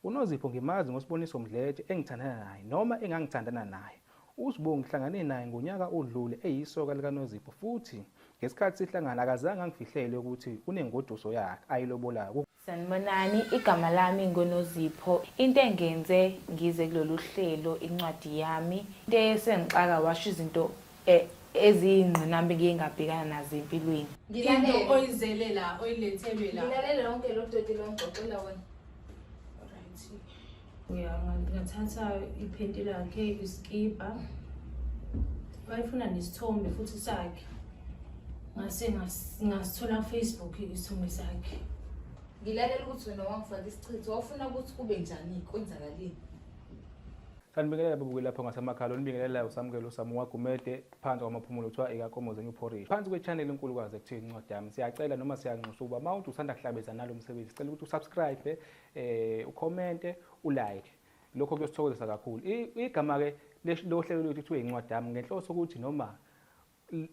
uNozipho ngimazi ngoSiboniso Mdletshe engithandana naye noma engangithandana naye. uSibongo ngihlangane naye ngonyaka odlule eyisoka likaNozipho futhi ngesikhathi sihlangana akazange angifihlele ukuthi unengoduso yakhe ayilobolayo. Sanibonani, igama lami ngoNozipho. Into engenze ngize kulolu hlelo incwadi yami, into esengixaka washo izinto eziyingqinamba ngingabhekana nazo empilweni. Into oyizele la, oyilethelwe la. Ngilalele lonke lo dodi lo ngixoxela wena. Alright. Ngathatha iphenti lakhe, iskipa. Wayefuna nesithombe futhi sakhe. Ngase ngasithola Facebook isithombe sakhe. Ngilalela ukuthi wena wangifaka isichitho, wafuna ukuthi kube njani, kwenzakaleni. Sanibingelela babukeli lapho ngasemakhaya, nibingelela usamukelo sami waGumede phansi kwamaphumulo kuthiwa ikaKomoze New Porridge. Phansi kwe-channel enkulukazi ekuthiwa incwadi yami. Siyacela noma siyanxusa ukuba mawuthi usanda kuhlabeza nalo msebenzi, sicela ukuthi usubscribe, ucommente, ulike. Lokho kuyosithokozisa kakhulu. Igama ke lo hlelo lethu kuthiwa incwadi yami ngenhloso ukuthi noma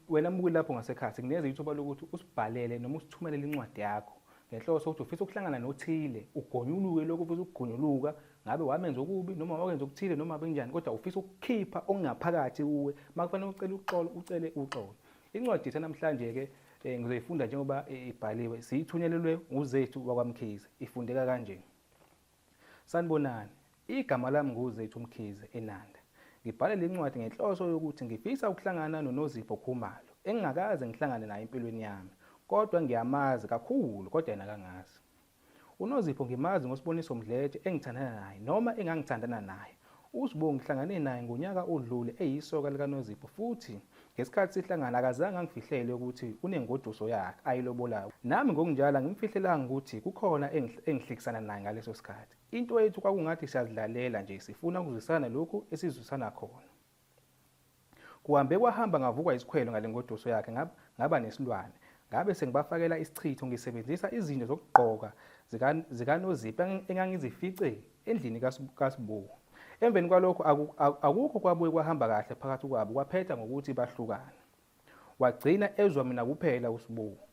wena mbukeli lapho ngasekhaya ngineza ithuba lokuthi usibhalele noma usithumelele incwadi yakho. Ngenhloso ukuthi ufisa ukuhlangana nothile, ugonyuluke lokho ufisa ukugonyuluka, ngabe wamenza okubi noma wakenza okuthile noma benjani, kodwa ufisa ukukhipha okungaphakathi kuwe, makufanele ucele uxolo, ucele uxolo. Incwadi namhlanje ke ngizoyifunda njengoba ibhaliwe, siyithunyelelwe uZethu wakwaMkhize. Ifundeka kanje. Sanibonani, igama lami nguZethu Mkhize eNanda. Ngibhala le ncwadi ngenhloso yokuthi ngifisa ukuhlangana noNozipho Khumalo engingakaze ngihlangane naye empilweni yami, kodwa ngiyamazi kakhulu kodwa yena akangazi. uNozipho ngimazi ngoSiboniso Mdletshe engithandana naye noma engangithandana naye. uSibongo ngihlangane naye ngonyaka odlule eyisoka likaNozipho futhi ngesikhathi sihlangana akazange angifihlele ukuthi unengoduso yakhe ayilobolayo. Nami ngokunjalo ngimfihlelanga ukuthi kukhona engihlekisana naye ngaleso sikhathi. Into yethu kwakungathi siyazidlalela nje, sifuna ukuzwisana lokhu esizwisana khona. Kuhambe kwahamba ngavukwa isikhwelo ngale ngoduso yakhe, ngaba nesilwane. Ngabe sengibafakela isichitho ngisebenzisa izinto zokugqoka zikaNozipho engangizifice endlini kaSibongo. Emveni kwalokho akukho kwabuye kwahamba kahle phakathi kwabo, kwaphetha ngokuthi bahlukana. Wagcina ezwa mina kuphela uSibongo.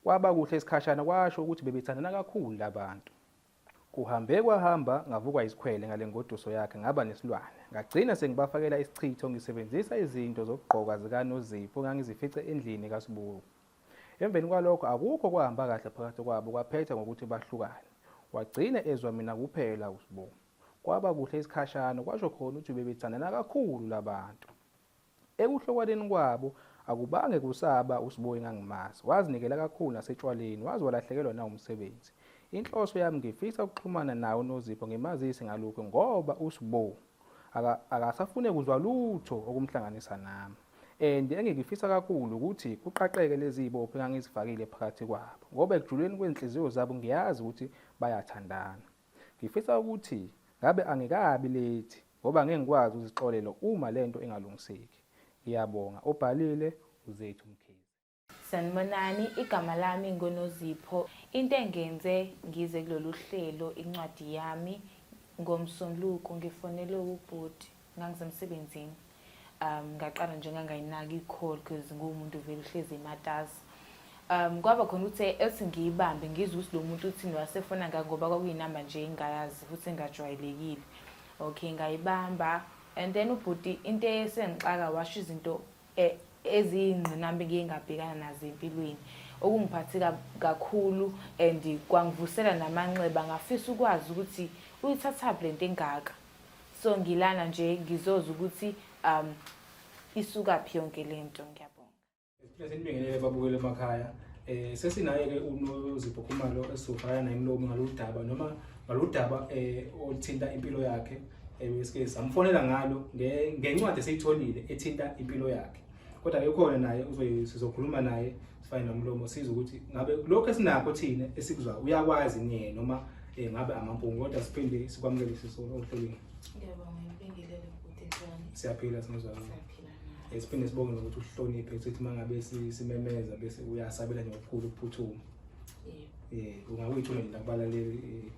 Kwaba kuhle isikhashana kwasho ukuthi bebethandana kakhulu labantu. Kuhambe kwahamba ngavukwa isikhwele ngale ngoduso yakhe, ngaba nesilwane. Ngagcina sengibafakela isichitho ngisebenzisa izinto zokugqoka zikaNozipho engangizifice endlini kaSibongo. Emveni kwalokho akukho kwahamba kahle phakathi kwabo, kwaphetha ngokuthi bahlukane. Wagcina ezwa mina kuphela uSibongo. Kwaba kuhle isikhashana kwasho khona ukuthi bebethandana kakhulu labantu. Ekuhlokwaneni kwabo akubange kusaba uSibongo engangimazi. Wazinikela kakhulu nasetshwaleni, waze walahlekelwa na umsebenzi. Inhloso yami ngifisa ukuxhumana nawe uNozipho ngimazise ngalokho ngoba uSibongo akasafune kuzwa lutho okumhlanganisa nami. Engikifisa kakhulu ukuthi kuqaqeke lezi ibopho engangizifakile phakathi kwabo, ngoba ekujuleni kwenhliziyo zabo ngiyazi ukuthi bayathandana. Ngifisa ukuthi ngabe angikabi lethi ngoba ngeke ngikwazi ukuzixolela uma lento engalungiseki. Ngiyabonga. Obhalile uZethu Mkhize. Sanibonani, igama lami ngoNozipho. Into engenze ngize kulolu hlelo incwadi yami, ngomsombuluko ngifonele ubhuti ngangisemsebenzini. Ngaqala nje ngangayinaki i-call because ngumuntu vele uhlezi ematasa. Kwaba khona ukuthi ethi ngiyibambe ngizwe ukuthi lo muntu uthini wasefona ngoba kwakuyinamba nje engayazi futhi engajwayelekile. Okay, ngayibamba and then ubhuti into esengixaka washo izinto eziyingqinamba ngingabhekana nazo empilweni, okungiphathi kakhulu and kwangivusela namanxeba. Ngafisa ukwazi ukuthi uyithatha lento engaka, so ngilana nje ngizoza ukuthi isuka phi yonke lento. Ngiyabonga. Sinibingelele babukeli emakhaya. Sesinaye ke uNozipho Khumalo esizofaka naye imlomo ngaludaba noma ngaludaba othinta impilo yakhe. Bese samfonela ngalo ngencwadi esiyitholile ethinta impilo yakhe. Kodwa ke ukhona naye sizokhuluma naye sifane nomlomo siza ukuthi ngabe lokho esinakho thina esikuzwa uyakwazi yini noma ngabe amampungu, kodwa siphinde sikwamukele sisona ohlelweni. Ngiyabonga impingelelo kuThixani. Siyaphila sinozwana. Siphinde sibonge nokuthi uhloniphe sithi mangabe simemeza bese uyasabela nje ngokukhulu ukuphuthuma. Ungawuyithola nje nakubalaleli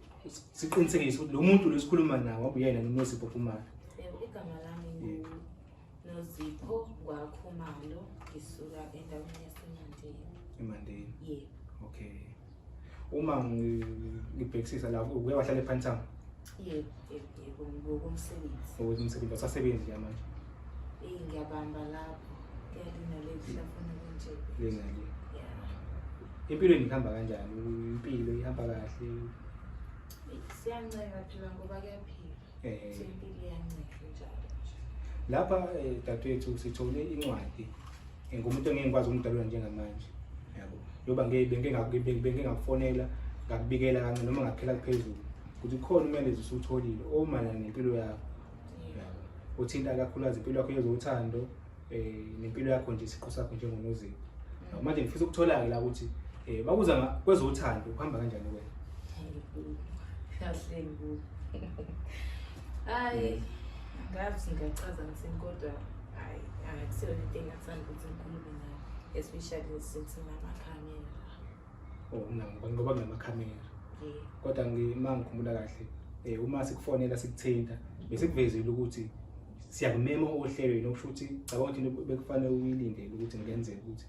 siqinisekise ukuthi lo muntu lesikhuluma nawo ngoba uyena noNozipho Khumalo. Igama lami Nozipho Khumalo, ngisuka endaweni yaseMandeni. Emandeni. Okay. Uma ngibhekisisa la uyawahlala ePhantown. Yebo, ngokomsebenzi. Ukuthi umsebenzi wasasebenzi nje manje. Ngiyabamba lapho. Kuyalina lehlafuna konje. Lengale. Yeah. Impilo ihamba kanjani? Impilo ihamba kahle. Siyanceka phela ngoba kuyaphila. Impilo iyanceka njalo. Lapha dadewethu sithole incwadi. Ngumuntu engeke ngikwazi ukumdalula njengamanje. Yabo. Yoba bengeke ngakufonela, ngakubikela kancane noma ngaphela phezulu. Ukuthi khona umyalezo usutholile omana nempilo yakho. Yabo. Uthinta kakhulukazi impilo yakho yezothando nempilo yakho nje isiqu sakho njengonozipho. Manje ngifisa ukuthola-ke la ukuthi bakuza kwezothando uhamba kanjani wena? Kahle ngoku. Hayi, ngathi ngiyachaza ngithini kodwa hayi akusiyona into engathanda ukuthi ngikhulume nayo, especially since nginama-camera. Ngoba kunamakhamera. Kodwa ngikhumbula kahle uma sikufonela sikuthinta bese kuvezile ukuthi siyakumema ohlelweni nokusho ukuthi cabanga ukuthi bekufanele uyilindele ukuthi ngenzeke ukuthi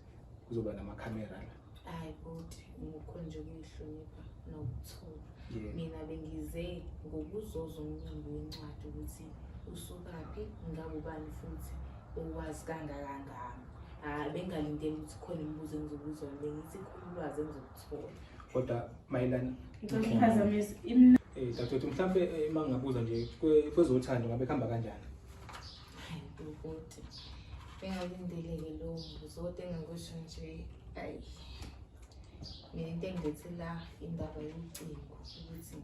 kuzoba namakhamera la. Hayi futhi ngikho nje ukuyihlonipha nokuthola. Mina bengize ngokuzoza umncimbi wencwadi ukuthi usukaphi, ngabe ubani futhi owazi kangaka. Bengalindele ukuthi khona imibuzo engizobuza wena, bengithi khona ulwazi engizokuthola. Kodwa mayelana Ngiphazamisa dadewethu mhlambe mangabuza nje kwezothando ngabe kuhamba kanjani? Hayi futhi bengalindeleke lo mbuzo kodwa engingakusho nje hayi. Mina into engilethi la indaba yocingo ukuthi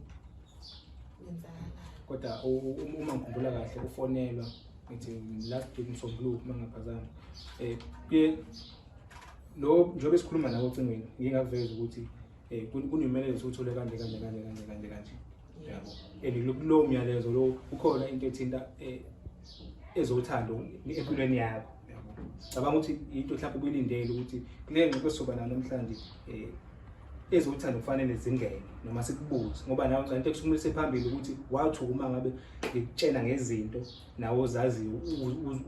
kwenzakalani. Kodwa uma ngikhumbula kahle ufonelwa ngithi last week msombuluko mangaphazama njengoba sikhuluma nawe ocingweni ngingaveza ukuthi kunemiyalezo uthole kanje. Yabo. Kulowo myalezo lo ukhona into ethinta ezothando empilweni yakho. Yabo. Cabanga ukuthi into mhlawumbe ubuyilindele ukuthi kule ngxoxo soba nayo namhlanje ezothando kufanele zingene noma sikubuze ngoba nawe into ekusukumisa phambili ukuthi wathi uma ngabe ngikutshena ngezinto nawo zaziyo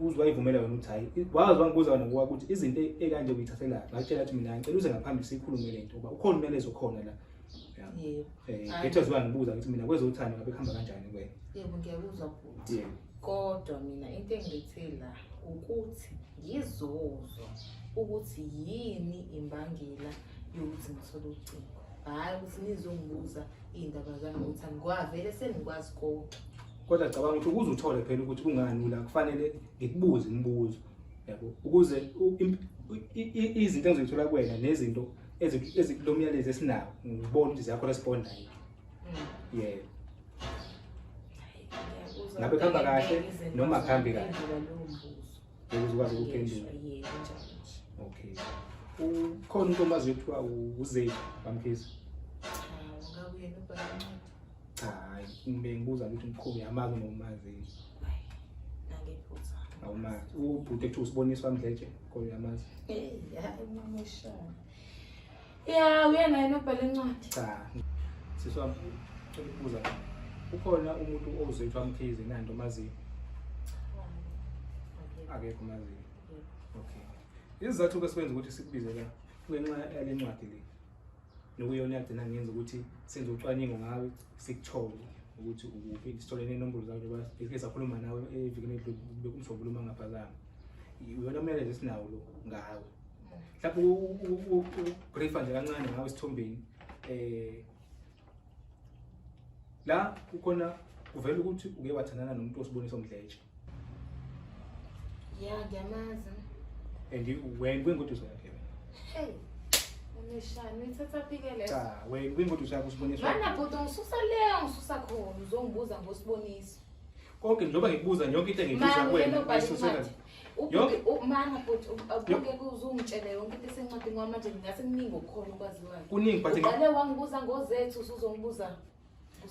uzwayivumela wena ukuthi hayi wazi wangibuza wena ngoba ukuthi izinto ekanje uyithathela ngakutshela ukuthi mina ngicela uze ngaphambili sikhulume lento ngoba ukhona umyalezo khona la. Ngethe ziwa ngibuza ukuthi mina kwezothando ngabe kuhamba kanjani kuwena? Yebo ngiyakuzwa futhi. Kodwa mina into engilethe la ukuthi ngizozwa ukuthi yini imbangela yokuthi ngithole ucingo. Hayi ukuthi nizongibuza iy'ndaba zami ngokuthanda ngoba vele sengikwazi konke. Kodwa cabanga ukuthi ukuze uthole phela ukuthi kungani la kufanele ngikubuze imibuzo. Yabo. Ukuze izinto engizoyithola kuwena nezinto ezikulomyalezo esinawo ngibona ukuthi ziyakhorespondana. Yebo. Ngabe kuhamba kahle noma akuhambi kahle? Ukuze ukwazi ukuphendula. Yebo njalo. Okay. Ukhona into omaziyo kuthiwa uZethu Bamkhize? Ngabe yena ubani? Hayi, ngibuza ukuthi umkhulu yamazi noma umaziyo. Angiphutha. Awumazi. Ubhuti ekuthiwa uSiboniswa Mdletshe khona uyamazi? Hayi mama ushaya. Ya, uyena yena ubhala incwadi. Cha. Siswami ukubuza. Ukhona umuntu oZethu Bamkhize nando omaziyo? Akekho omaziyo. Okay. Izizathu ke sikwenza ukuthi sikubize la ngenxa yale ncwadi le. Nokuyona yagcina ngenza ukuthi senze ucwaningo ngawe sikuthole ukuthi ukuphi isitholene inombolo zakho ngoba bese sakhuluma nawe evikini edlule bekumsombuluma ngaphazama. Uyona umyalezo esinawo lo ngawe. Mhlawumbe ubriefa nje kancane ngawe isithombeni la ukhona uvela ukuthi uke wathandana nomuntu oSiboniswa Mdletshe. Ya ngiyamazi. Wena kwengoduso yakhe wena? Hey. Umeshana uyithatha phikele. Cha, wena kwengoduso yakho uSiboniswa. Mana bhuti ngisusa leyo ngisusa khona uzongibuza ngosiBoniso. Konke njengoba ngikubuza yonke into engiyibuza kuwena isusela. Mana bhuti abuke kuzungitshela yonke into esencwadini ngoba manje ngingase kuningi okukhona ukwaziwayo. Kuningi but ngale wangibuza ngoZethu usuzongibuza.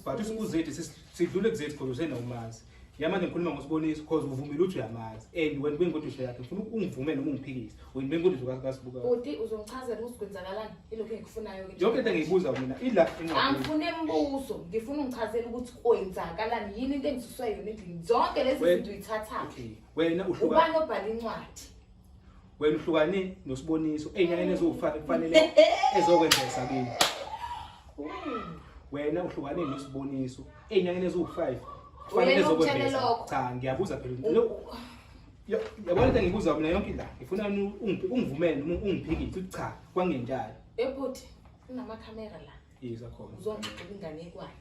But uSiZethu sidlule kuZethu because usenomazi. Yamanje ngikhuluma ngosiBoniso because uvumile ukuthi uyamazi and wena kwengoduso yakhe ngifuna ungivume noma ungiphikise. Wena bengoduso kaSibuka. Bhuti uzongichazela ukuthi kwenzakalani ilokho engikufunayo ke. Yonke into engiyibuza mina ila incwadi. Angifune imibuzo, ngifuna ungichazela ukuthi kwenzakalani yini into engisuswe yona endlini. Zonke lezi zinto uyithatha. Okay. Wena uhluka. Ubani obhala incwadi? Wena uhlukane noSiBoniso enyangeni ezokufanele ezokwenzeka sakini. wena uhlukane nesiboniso ezinyangeni eziwu5 Uyena ukutshele lokho. cha ngiyabuza phela yabona into engibuza mina yonke la ngifuna ungivumele noma ungiphikise ukuthi cha kwangenjalo ebhuti kunamakhamera la yiza khona uzongicela inganekwane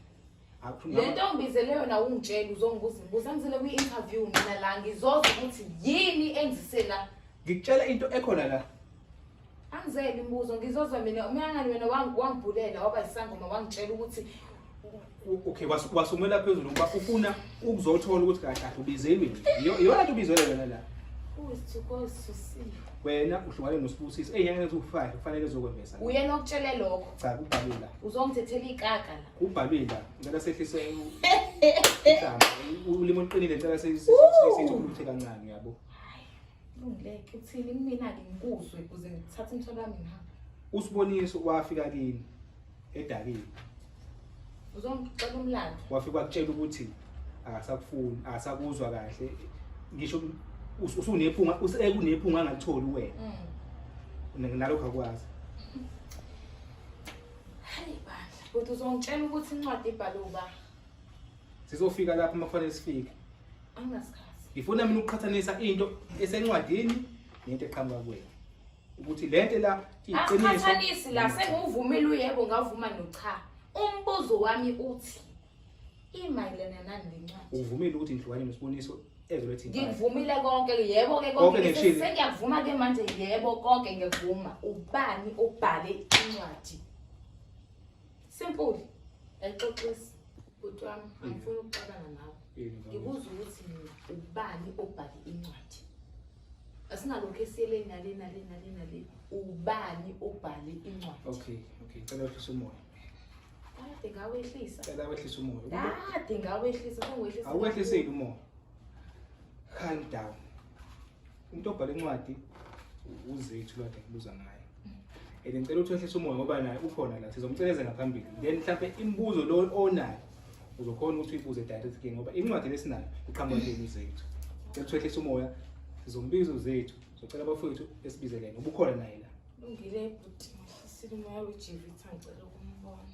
akuthi le nto ngibizele yona ungitshela uzongibuza imibuzo angizele kwi-interview mina la ngizoza ukuthi yini enzise la ngikutshela into ekhona la angizele imibuzo ngizozwa mina umyangani wena wangibhulela waba isangoma wangitshela ukuthi okay wasumela phezulu ngoba ufuna ukuzothola ukuthi kahle ubizelwe iyona nto ubizelwe wena la uyisithuko sisusiwe wena uhlukane noSibusisi ezinyangeni eziwu5 kufanele uzokwembesa uyena okutshele lokho cha kubhalwe la uzongithethela ikaka la kubhalwe la ngicela sehlise ihlamba ulimo oqinile ngicela sesithi ukuthi kancane yabo lungileke uthini mina-ke ngikuzwe ukuze ngithathe imithwalo yami ngihamba usiboniso wafika kini edakeni uzongicela umlando wafika wakutshela ukuthi akasakufuni akasakuzwa kahle ngisho usunephunga usekunephunga angalitholi wena nalokho akwazi hayi bandla kodwa uzongitshela ukuthi incwadi ibhalwe uba sizofika lapho makufanele sifike anginasikhathi ngifuna mina ukuqhathanisa into esencwadini nento eqhamuka kuwena ukuthi lento la iqiniso akhathanisi la sengiwuvumile uyebo ngavuma nocha umbuzo wami uthi imayelana nani lencwadi uvumile ukuthi ngihlukane nesiboniso ezolethi ngikuvumile konke yebo ke konke sengiyakuvuma ke manje yebo konke ngiyavuma ubani obhale incwadi simple ayixoxisi kodwa wami angifuni ukuxabana nawe ngibuza ukuthi mina ubani obhale incwadi asingalokho esiyele nale ubani obhale incwadi okay cela wehlisa umoya kade ngawehlisa cela wehlisa umoya kade ngawehlisa sengiwehlisa awehlisile umoya calm down umuntu obhala incwadi uzethu lokho ngibuza ngaye ngicela ukuthi wehlise umoya ngoba naye ukhona la sizomceleza ngaphambili then mhlawumbe imibuzo lo onayo uzokhona ukuthi uyibuze direct ke ngoba incwadi lesinayo iqhamuka leni zethu ngicela wehlise umoya sizombiza uzethu socela abafowethu esibizele ngoba ukhona naye la lungile but ngihlisile umoya wejivitha ngicela ukumbona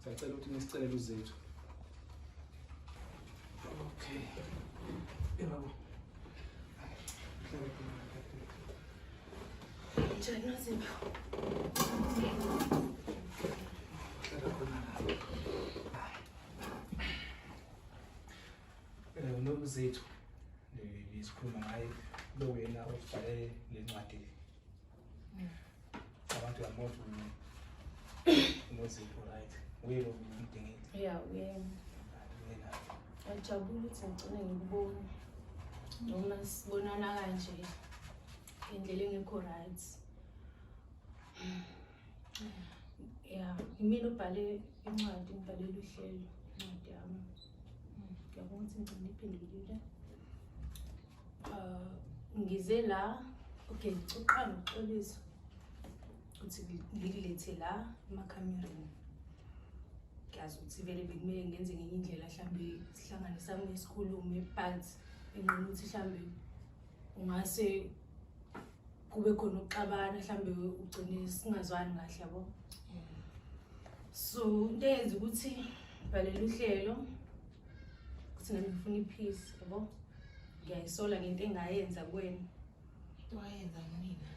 sicela ukuthi nisicelele uzethu okay yebo njani Zimba nokuzethu lesikhuluma ngaye lo wena obhale lencwadi abantu yamoto noZipho right uye lo mdingeni Yeah, wena ngiyajabula ukuthi ngigcine ngikubona noma sibonana kanje indlela engekho right. Yeah, imina ubhale incwadi ngibhalela uhlelo incwadi yami. Ngiyabona ukuthi ngiphendulile. Ngize la okay uqala ngokuxolisa ukuthi ngikulethe la emakhamereni. Ngiyazi ukuthi vele bekumele ngenze ngenye indlela mhlambe sihlanganisa ngesikhulumo but engqondo ukuthi mhlambe ungase kube khona ukuxabana mhlambe ugcine singazwani kahle yabo. So into eyenza ukuthi ngibhalela uhlelo ukuthi nami ngifuna ipeace yabo. Ngiyayisola ngento engayenza kuwena. wayenza mina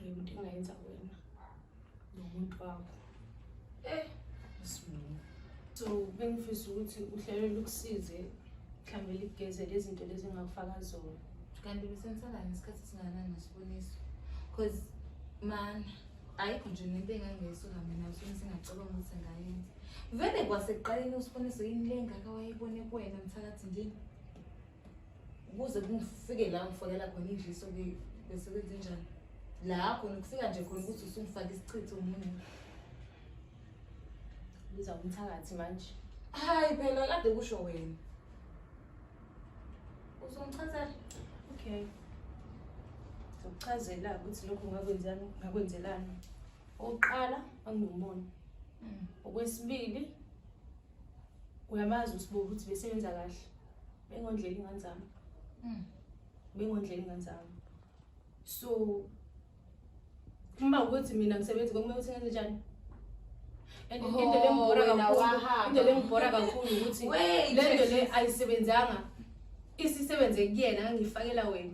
Into engayenza kuwena nomuntu wakho. So bengifisa ukuthi uhlelo lukusize mhlambe ligeze lezi zinto lezi engakufaka zona. kanti besenisala ngesikhathi singanani nesiboniso because man ayikho nje into engangesuka mina sengingacabanga ukuthi ngayenza vele kwasekuqaleni usiboniso yini le ngaka wayibone kuwena mthakathi nje ukuze kungifike la ngifakela khona indliso bese kwenze njani la khona kufika nje khona ukuthi usungifaka isichitho umuntu Biza umthakathi manje. hayi phela kade kusho wena uzongichazela Okay. Sokuchazela ukuthi lokho ngakwenzelani. Oqala anginomona. Okwesibili uyamazi usibuka ukuthi besebenza kahle. Bengondlela ingane zami. Bengondlela ingane zami. So uma ukuthi mina ngisebenza kumele ukuthi ngenze njani? And Oh, into lengibhora wena kakhulu, wahamba. into lengibhora kakhulu ukuthi Wait, le nto le ayisebenzanga. Isisebenze kuyena ngifakela wena.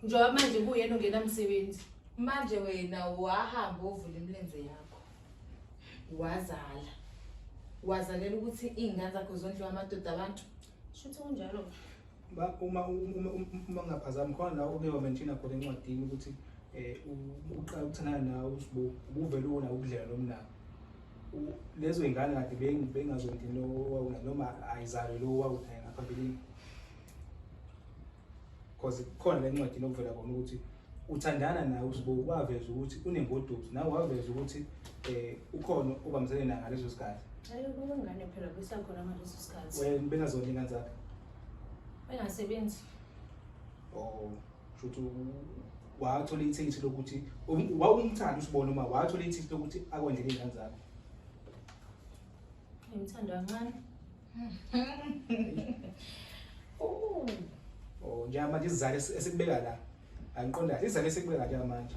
Njengoba manje kuyena ongenamsebenzi. Manje wena wahamba uvula imilenze yakho. Wazalela ukuthi iy'ngane zakho zondliwa amadoda abantu. Shuthi kunjalo. uma ngaphazami khona la uke wamenshina khona encwadini ukuthi uqala ukuthandana nawe usibo ubuvele una ukudlela nomnako lezo ingane kade bengazondi lo noma ayizalwe lo wawuthaya ngaphambilini because khona le ncwadini okuvela khona ukuthi uthandana nawe usibo waveza ukuthi unengoduso nawe waveza ukuthi ukhona obamzele na ngalezo sikhathi Hayi ngane phela besakhona ngaleso sikhathi. wena bengazondi ingane zakhe Bengasebenzi. Oh, shuthi wathola ithikithi lokuthi wawumthanda usibona uma wathola ithikithi lokuthi akwendele ingane zakho. Ngimthanda kancane. Oh, njengamanje isizalo esikubeka la. Angiqonda kahle isizalo esikubeka nje manje.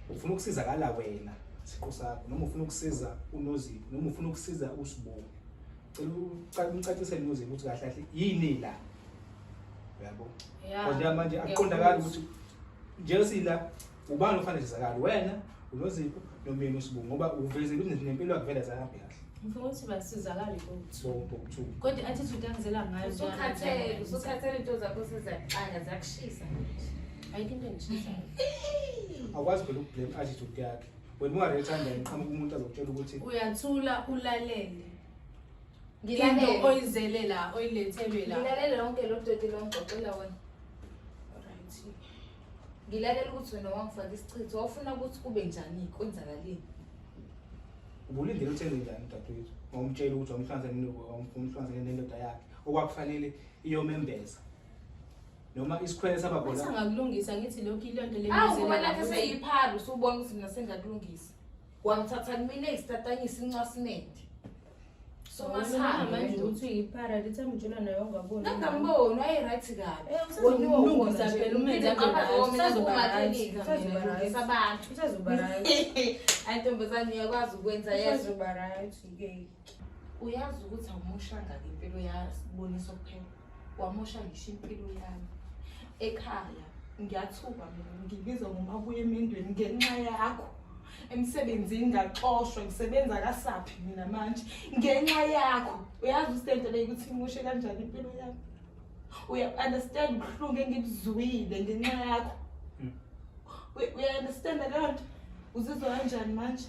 Ufuna ukusizakala wena siqo sakho noma ufuna ukusiza uNozipho noma ufuna ukusiza uSibongo. Cela umcacisele uNozipho ukuthi kahle kahle yini la. Yabo. Kodwa manje aqondakala ukuthi nje sila ubani ofanele sizakala wena uNozipho nomyeni uSibongo ngoba uvezele ukuthi nempilo yakuvela zahambe kahle. Ngifuna ukuthi basizakale ukuthi. So Kodwa attitude angizela ngayo Usukhathele into zakho sezaqanga zakushisa. ayikho into engishisayo. awukwazi phela ukublame attitude yakhe. Wena ungarethanda ngiqhamuka umuntu azokutshela ukuthi Uyathula ulalele. Ngilalele. Into oyizelela oyilethelwe la. Ngilalela lonke lo doti longixoxela wena. Alright. Ngilalela ukuthi wena wangifaka isichitho wafuna ukuthi kube njani kwenzakaleni. ubulindele uthenge njani dadewethu. Ngomtshela ukuthi wamhlanzane nendoda yakhe okwakufanele iyomembeza. Noma isikhwele sabakhona. Sangakulungisa ngithi lokho ilonto Ngoba lakhe seyiphala usubona ukuthi mina sengakulungisa. Wangithatha kumina isitatanyisa incwasinende. So masihamba manje ukuthi uyiphara lithi amjula nayo ungaboni. Ngangambona ayiright kabi. Usalungisa phela umenze abantu. Usazoba right. Ayintombazane uyakwazi ukwenza yezo. Usazoba right ke. Uyazi ukuthi awumoshanga impilo yasiboniso kuphela. Wamosha ngisho impilo yami. Ekhaya ngiyathuka mina ngibizwa ngomabuye emendweni ngenxa yakho. Emsebenzini ngaxoshwa ngisebenza kasaphi mina manje ngenxa yakho. Uyazi usento le ukuthi imoshe kanjani impilo yami. Uya understand ubuhlungu engibuzwile ngenxa yakho. Uya understand that? Uzizwa kanjani manje?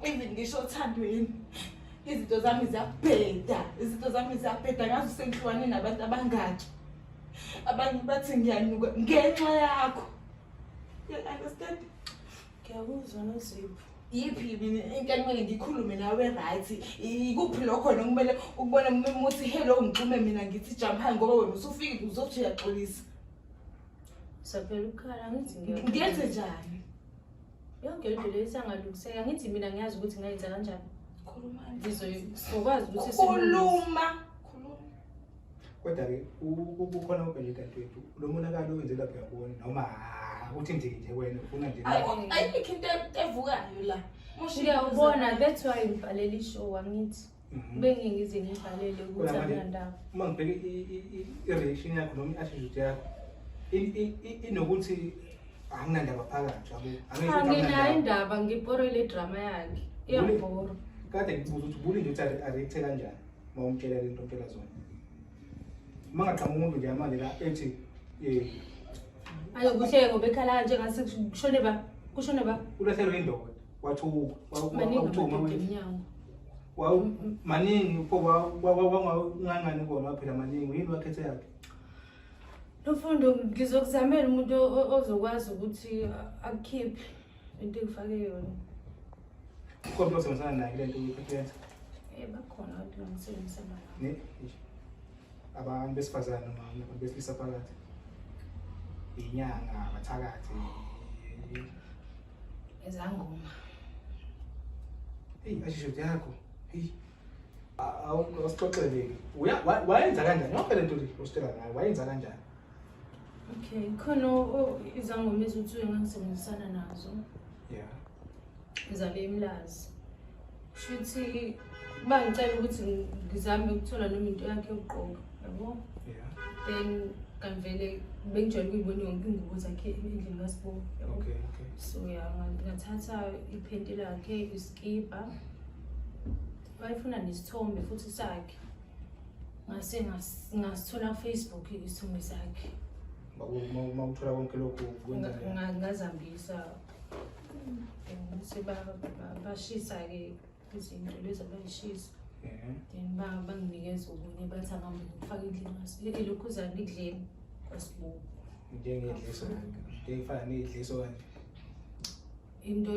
Even ngisho othandweni. Izinto zami ziyabheda ngazi sengihlwane nabantu abangaki. Abanye bathi ngiyanuka ngenxa yakho. You understand? Ngiyakuzwa Nozipho. Yiphi mina into ekumele ngikhulume nawe right? Ikuphi lokho nokumele ukubona umuthi hello ngixume mina ngithi jump ngoba wena usufike uzothi uyaxolisa. Saphela ukhala ngithi Ngenze njani? yonke into lesangalungiseka ngithi mina ngiyazi ukuthi ngayenza kanjani. Khuluma Ngizokwazi ukuthi khuluma. kodwa ke ukukhona ubhele dadewethu lo monakalo owenzela lapha yabona noma uthi nje wena ufuna nje Ayikho into evukayo la. Ngiyabona that's why ngibhalela ishow angithi. Bengingize ngibhalele ukuthi akunandaba. uma ngibheke i-reaction yakho noma i-attitude yakho inokuthi anginandaba phakathi yabo Anginayo indaba ngiborele drama yakhe. Iyabhora. kade ngibuza ukuthi ubulinde ukuthi areact kanjani uma umtshela lento phela zona mangaqhamuka umuntu nje manje la ethi Ayokuhle ngoba ekhala kanje ngase kushone ba ulahlelwe indoda wathuka maningi maningi pho wangangani kona phela maningi yini wakhethe yakhe Lufundo ngizokuzamela umuntu ozokwazi ukuthi akukhiphe into engifake yona. kodwa usebenzana naye lento uyiphethe Bakhona abantu ngisebenzisa bala. ne abantu besifazana noma abantu besilisa phakathi inyanga abathakathi Ezangoma. Ashisho yakho awusixoxeleke wayenza kanjani yonke lento le usitela nayo wayenza kanjani Okay, khona izangoma ezithi engangisebenzisana nazo. yeah ngizale imlazi. Shuthi bangicela ukuthi ngizame ukuthola noma into yakhe yokuqoka, yabo? Yeah. Then kanvele bengijwayele ukuyibona yonke ingubo zakhe endlini kaSibo. Okay. So yeah, ngathatha iphenti lakhe, iskipa. Wayefuna nesithombe futhi sakhe. Ngase ngasithola Facebook isithombe sakhe. Uma uthola konke lokho kwenza Ngazambisa. Bese bashisa-ke izinto lezi abayishisa. Then banginikeza okunye bathi angambe ngifake endlini elokhuzana ekudleni kwaSibo. njengedliso ngifana nedliso kanje. Into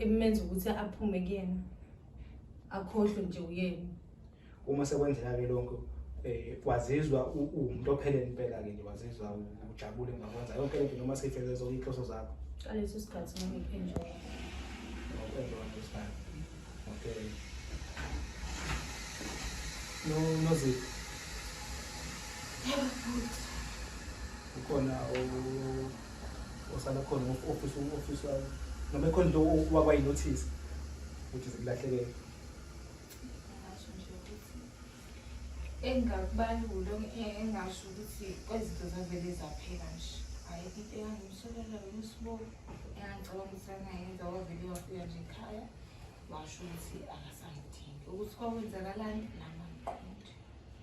emenza ukuthi aphume kuyena. Akhohlwe nje uyena. Uma sekwenzeka ke lonke wazizwa umuntu ophelele impela ke nje wazizwa ujabule ngakwenza yonke lento noma seyifeze zonke inhloso zakho. Ngaleso sikhathi ngangiphenjwa. Okay. No Zipho. Ukhona osala khona office wayo. Noma ikhona into wakwayinotice ukuthi zikulahlekele. Engakubalula engasho ukuthi kwezinto zavele zaphela nje. Hayi into engangimsolela uSibo engicabanga ukuthi angayenza wavele wafika nje ekhaya washo ukuthi akasangidingi ukuthi kwawenzakalani namaqondo.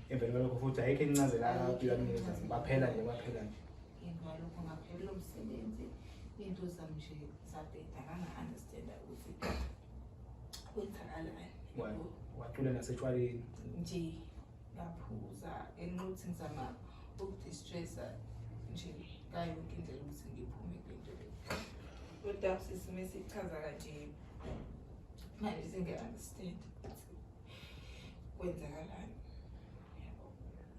Emveni kwalokho futhi ayikho encazela kuyakunikeza baphela nje. Emva lokho ngaphela umsebenzi into zami nje zabheda nganga-understanda ukuthi kwenzakalani. Wacula nasetshwaleni Nje ngaphuza enquthi ngizama ukudistressa nje ngayo yonke indlela ukuthi ngiphume kwento le. Kodwa sisime sichaza kanje manje singe-understand kwenzakalani.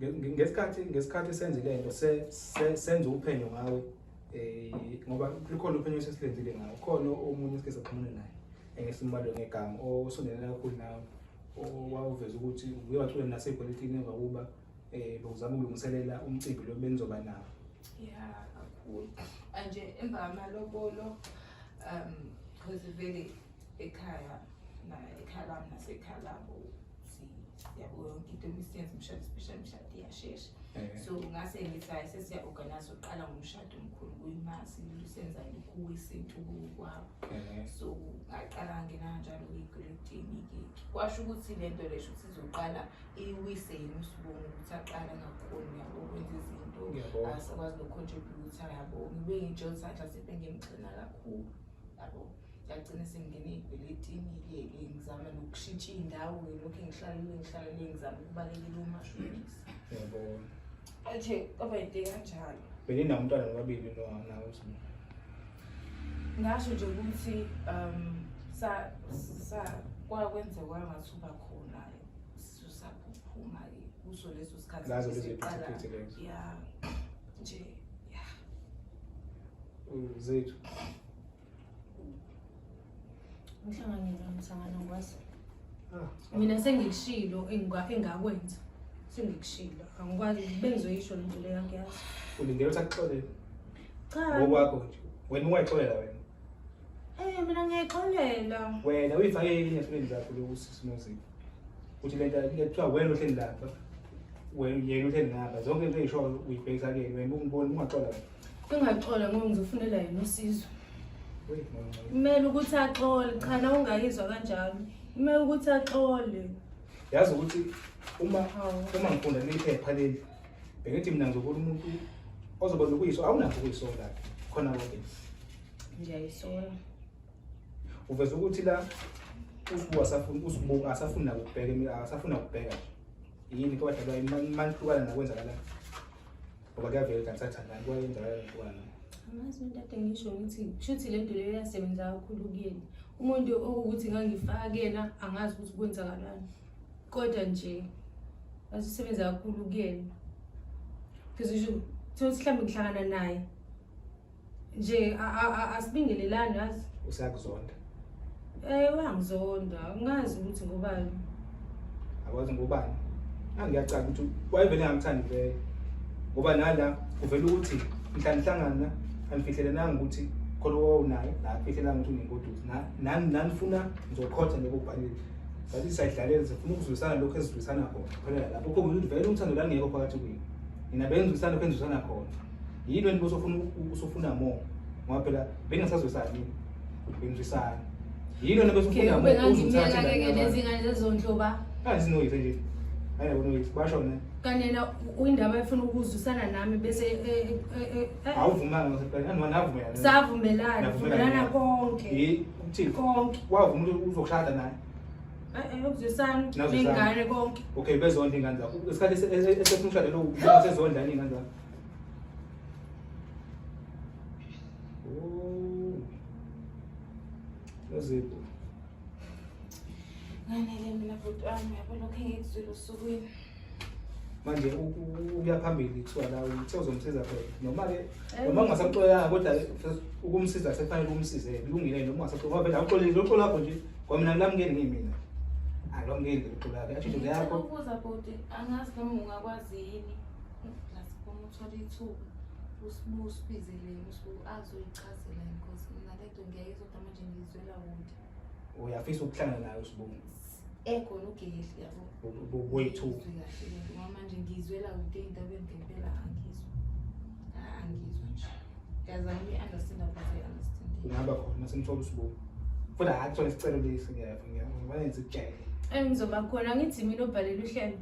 ngesikhathi senze lento senze uphenyo ngawe ngoba kukhona uphenyo sesilenzile ngawe khona omunye esike saxhumana naye engesimbalo ngegama osondelana kakhulu nawe owawuveza ukuthi uye wacula nasepolitiki emva kuba bekuzama ukulungiselela umcimbi lo benizoba nawo. Yeah, kakhulu anje emva amalobolo because vele ekhaya lami nasekhaya labo yabo yonke into emisiyenza umshado special mshado iyashesha. So ngase ngithi hayi sesiya-organize uqala ngomshado omkhulu kuyimasi senza kuwesintu kwabo. So ngaqala ngena kanjalo kuyigreatini-ke kwasho ukuthi lento lesho ukuthi izoqala iwise yena uSibongo ukuthi aqala ngakhona yabo kwenza izinto asakwazi nocontribute yabo ngibe ngitsho sandla sepe ngimxina kakhulu yabo yagcina sengingena ey'kweletini-ke ngizama nokushintsha iy'ndawo lokhu ngihlalele ngizama ukubalekela umashonisa. Yebo. Athe kwaba yinto kanjalo. Beninawo umntwana nobabili nawe uSibongo. Ngasho nje ukuthi kwakwenzeka kwangathuba khona sisaphuphuma-ke kuso leso sikhathi Ngazo lezo y'phithiphithi lezo. ya nje ya Zethu Ngihlangane nomhlangano ngikwazi. Mina sengikushilo engakwenza. Sengikushilo. Angikwazi bengizoyisho lento leyo ngiyazi. ulindele ukuthi akuxolele Cha. ngokwakho nje wena ungayixolela wena Mina ngiyixolela. wena uyifake elinye esifeni zakho lokusisi noZipho uthi lento lethiwa wena uhleli lapha wena yena uhleli ngapha zonke into eyisho uyibhekisa ke wena ungibona ungaxola wena. Engaxola ngoba ngizofunela yena usizo. Wait, Kumele ukuthi axole, cha na ungayizwa kanjalo. Kumele ukuthi axole. yazi ukuthi uma ngifunda liphepha leli bengithi mina ngizobona umuntu ozoba nokuyiso awunakho ukuyisola khona konke Ngiyayisola. uveza ukuthi la uSibongo asafuna ukubheka asafuna ukubheka yini kodwa imanhlukana nakwenzakala ngoba kuyavela kanti sathandana kwayenzakala nhlukana. Angazi into ade ngisho ukuthi shuthi lento leyo yasebenza kakhulu kuyena. Umuntu ukuthi ngangifaka kuyena angazi ukuthi kwenzakalani. Kodwa nje asisebenza kakhulu kuyena. Phezulu thothi mhlambe ngihlangana naye. Nje asibingelelani yazi. Usakuzonda Uyangizonda. Ngazi ukuthi ngobani. akwazi ngobani angiyacanga ukuthi wayevele ngangithandi vele ngoba nala kuvela ukuthi mhla nihlangana anifihlelenanga ukuthi khona wawunayo la phethela ukuthi unenkoduzi nani funa ngizokhotha nje kubhalile bathi sayidlalela sifuna ukuzwisana lokho ezizwisana khona phela lapho konke ukuthi vele umthando la ngekho phakathi kwini nina benzwisana lokho ezizwisana khona yini wena usufuna more ngoba phela bengingasazwisani benzwisana yini wena bese ufuna more uzuthatha ke lezi ngane zezondloba azinoyise nje ayabona ukuthi basho na kanena uyindaba efuna ukuzwisana nami bese awuvumanga ngaseqala anivana savumelana konke uthini konke wavuma ukuthi uzokushada naye ukuzwisana nengane konke okay bezonda ingane zakho isikhathi esefuna ushada lo usezonda ingane zakho Yazipho nganele mina bhuti wami yabo lokho engikuzwile usukwini manje uya phambili kuthiwa la uthe uzomsiza phela noma ungasaxolanga kodwa ukumsiza sekufanele umsize kulungile noma ungasaxolanga phela awuxolile lo lakho nje kwamina ngilamukeli ngimina alomngeli lo lakho yathi nje yakho ukuza bhuti angazi noma ungakwazi yini lasibona uthola ithuba usibizele azoyichazela inkosi mina lento ngiyayizodwa manje ngizwela wonke uyafisa ukuhlangana nayo sibonga ekhona ugehli yabo wethu ngoba manje ngizwela ukuthi indaba ngempela angizwa nje yazama uyi-understand but I-understand kungaba khona masimthola usibonga kodwa akuthola isicelo lesi ngiyabona nenze ukujayela ngizoba khona ngithi mina obhalela uhlelo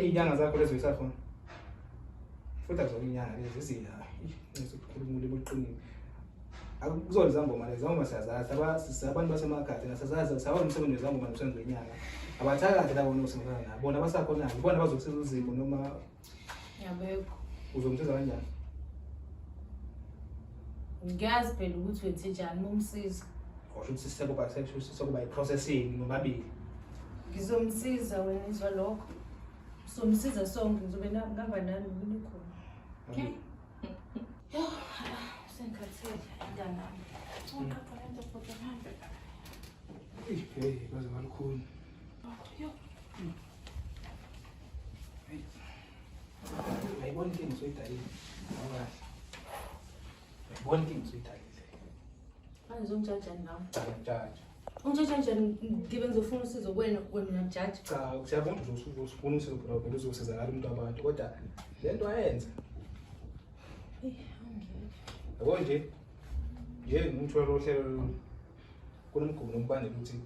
inyanga zakho lezo yisakhona futhi akuzoba inyanga lezi ziya ngizokhuluma uliqinile akuzona izangoma lezi zangoma siyazazi sisabantu basemakhaya nasazazi sawona umsebenzi wezangoma nosenzo wenyanga abathakathi labo nosemkhaya nabo bona basakhona ibona bazokusiza uzimo noma yabekho uzomsiza kanjani ngiyazi phela ukuthi wenze njani umsiza osho ukuthi sekuba i-processing nobabili ngizomsiza wena izwa lokho somsiza sonke ngizobe ngihamba nani mina khona okay sengikhathele anganami uqaqala into bhuti hambe hey baze balikhulu yo ayibona inkinga usoyidalile awukahle ayibona inkinga usoyidalile manje uzongijaja nawe jaja ungijaja njani ngibe ngizofuna usizo wena uyajaja cha siyabona uzofuna usizo phela vele uzosizakala umuntu abantu kodwa lento ayenza yabo nje ngimthwala uhlelo kunomgubo nombandela ukuthi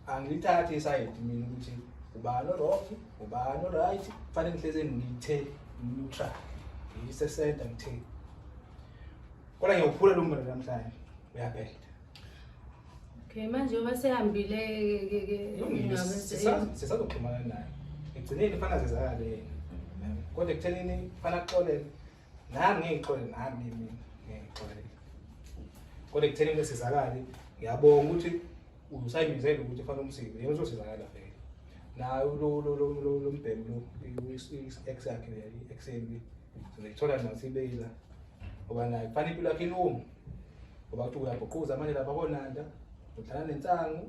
angilithathi iside mina ukuthi ubani wrong ubani right kufanele ngihleze ngithe neutral ngisesenta ngithe kodwa ngiyophula lo mbandela namhlanje uyaphela okay manje yoba sehambile ke sisazoxhumana naye ekugcineni fana zizakale yena kodwa ekuthenini fana kuxolele nami ngiyixolele nami mina ngiyixolele kodwa ekuthenini besizakale ngiyabonga ukuthi usayimizele ukuthi fanele umsize yena uzosizakala vele nayo lo mbhemu lo ex yakhe i-exeni sizoyithola nasibeyila ngoba naye kufanele impilo yakhe ilungu ngoba kuthi uyabhuquza manje lapha konanda uhlala nensangu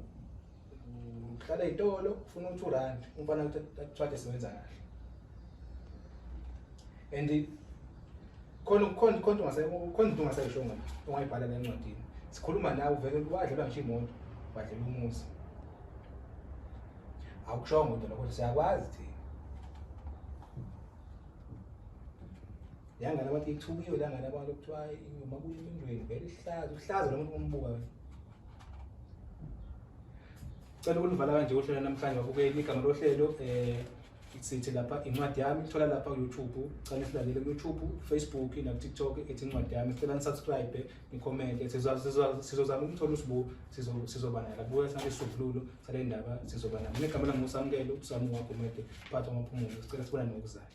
uhlala ezitolo ufuna u2 umfana akuthwade sebenza kahle and khona ungasayishonga ungayibhala lencwadini sikhuluma nawe vele wadlelwa ngisho imoto wadlela umuzi akushongo nje lokho siyakwazi thina yangana bathi ithukiwe langana abantu kuthiwa uma kuyimindweni vele ihlazo lomuntu umbuka wena cela ukunivala kanje uhlelo namhlanje babukeli igama lohlelo sithi lapha incwadi yami ithola lapha ku YouTube cela silalele ku YouTube Facebook na TikTok ethi incwadi yami cela nisubscribe nicomment sizozama ukuthola usibu sizoba nayo labuya sale sovulo sale ndaba sizoba nayo igama lami usamukelo usamu wakho mede phatha amaphumulo sicela sibona nokuzayo